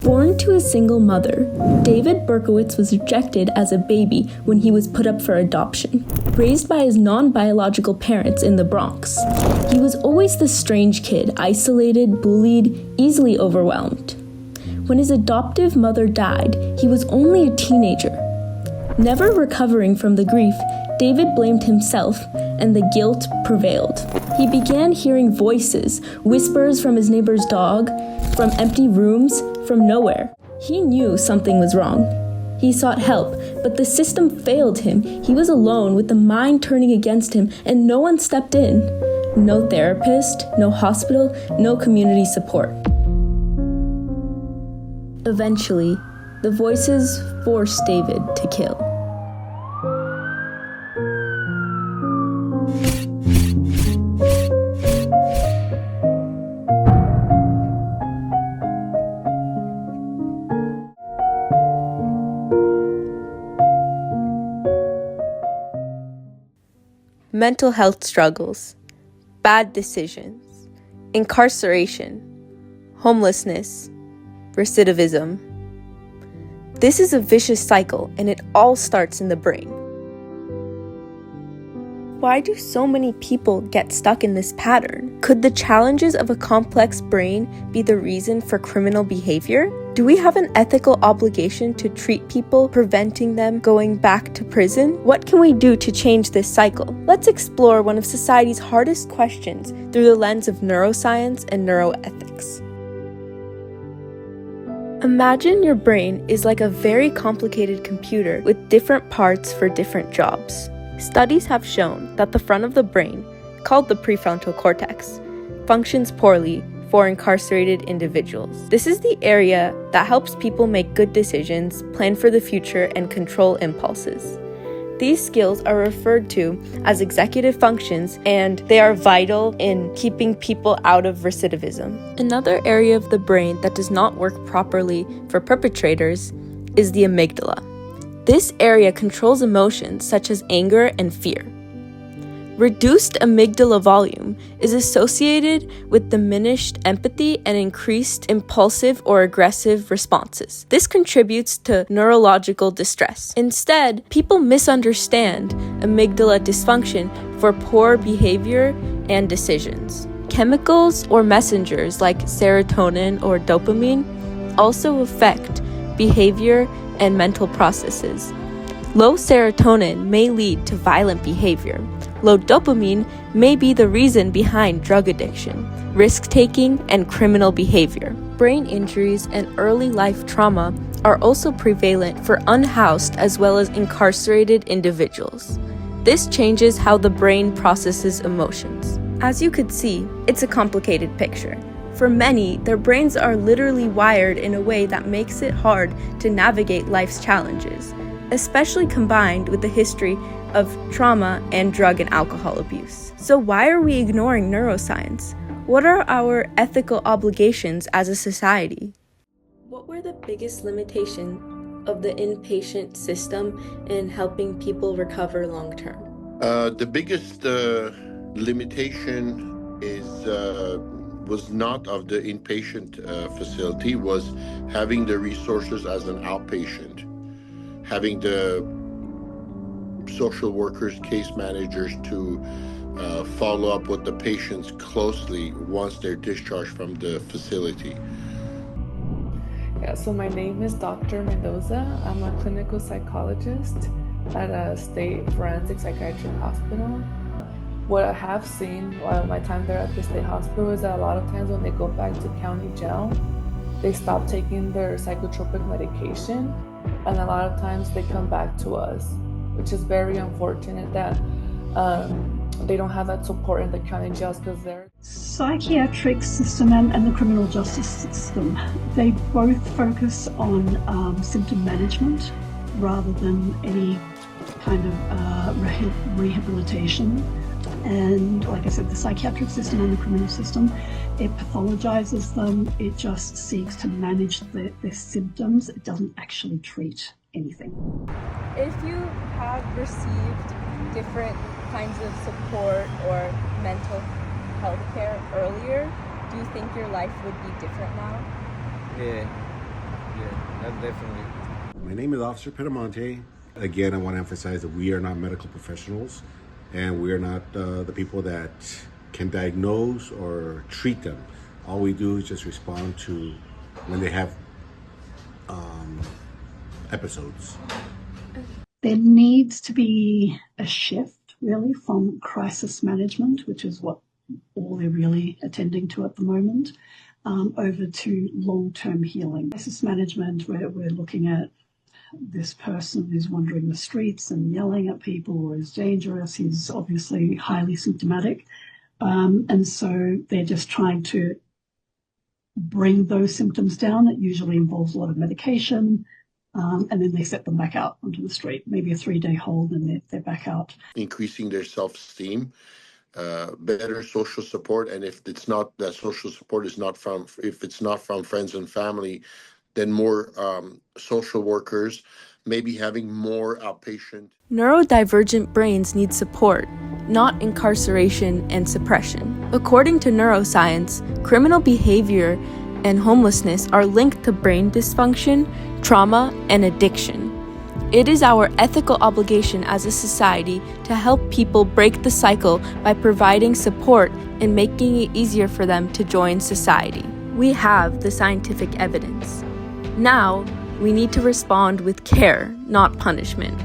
Born to a single mother, David Berkowitz was rejected as a baby when he was put up for adoption. Raised by his non-biological parents in the Bronx, he was always the strange kid, isolated, bullied, easily overwhelmed. When his adoptive mother died, he was only a teenager. Never recovering from the grief, David blamed himself, and the guilt prevailed. He began hearing voices, whispers from his neighbor's dog, from empty rooms, from nowhere. He knew something was wrong. He sought help, but the system failed him. He was alone with the mind turning against him, and no one stepped in. No therapist, no hospital, no community support. Eventually, the voices forced David to kill. Mental health struggles, bad decisions, incarceration, homelessness, recidivism. This is a vicious cycle, and it all starts in the brain. Why do so many people get stuck in this pattern? Could the challenges of a complex brain be the reason for criminal behavior? Do we have an ethical obligation to treat people, preventing them going back to prison? What can we do to change this cycle? Let's explore one of society's hardest questions through the lens of neuroscience and neuroethics. Imagine your brain is like a very complicated computer with different parts for different jobs. Studies have shown that the front of the brain, called the prefrontal cortex, functions poorly for incarcerated individuals. This is the area that helps people make good decisions, plan for the future, and control impulses. These skills are referred to as executive functions, and they are vital in keeping people out of recidivism. Another area of the brain that does not work properly for perpetrators is the amygdala. This area controls emotions such as anger and fear. Reduced amygdala volume is associated with diminished empathy and increased impulsive or aggressive responses. This contributes to neurological distress. Instead, people misunderstand amygdala dysfunction for poor behavior and decisions. Chemicals or messengers like serotonin or dopamine also affect behavior and mental processes. Low serotonin may lead to violent behavior. Low dopamine may be the reason behind drug addiction, risk-taking, and criminal behavior. Brain injuries and early life trauma are also prevalent for unhoused as well as incarcerated individuals. This changes how the brain processes emotions. As you could see, it's a complicated picture. For many, their brains are literally wired in a way that makes it hard to navigate life's challenges, especially combined with the history of trauma and drug and alcohol abuse. So why are we ignoring neuroscience? What are our ethical obligations as a society? What were the biggest limitations of the inpatient system in helping people recover long term? The biggest limitation was not of the inpatient facility, was having the resources as an outpatient, having the social workers, case managers to follow up with the patients closely once they're discharged from the facility. Yeah, so my name is Dr. Mendoza. I'm a clinical psychologist at a state forensic psychiatric hospital. What I have seen while my time there at the state hospital is that a lot of times when they go back to county jail, they stop taking their psychotropic medication, and a lot of times they come back to us, which is very unfortunate that they don't have that support in the county jails because they're... Psychiatric system and the criminal justice system, they both focus on symptom management rather than any kind of rehabilitation. And like I said, the psychiatric system and the criminal system, it pathologizes them. It just seeks to manage their symptoms. It doesn't actually treat anything. If you have received different kinds of support or mental health care earlier, do you think your life would be different now? Yeah, Yeah, that's definitely. My name is Officer Pinamonte. Again, I want to emphasize that we are not medical professionals, and we are not the people that can diagnose or treat them. All we do is just respond to when they have episodes. There needs to be a shift, really, from crisis management, which is what all they're really attending to at the moment, over to long-term healing. Crisis management, where we're looking at this person is wandering the streets and yelling at people or is dangerous, he's obviously highly symptomatic. And so they're just trying to bring those symptoms down. It usually involves a lot of medication. And then they set them back out onto the street, maybe a 3-day hold, and they're back out. Increasing their self-esteem, better social support, and if it's not that social support is not from, if it's not from friends and family, then more social workers, maybe having more outpatient. Neurodivergent brains need support, not incarceration and suppression. According to neuroscience, criminal behavior and homelessness are linked to brain dysfunction, trauma, and addiction. It is our ethical obligation as a society to help people break the cycle by providing support and making it easier for them to join society. We have the scientific evidence. Now, we need to respond with care, not punishment.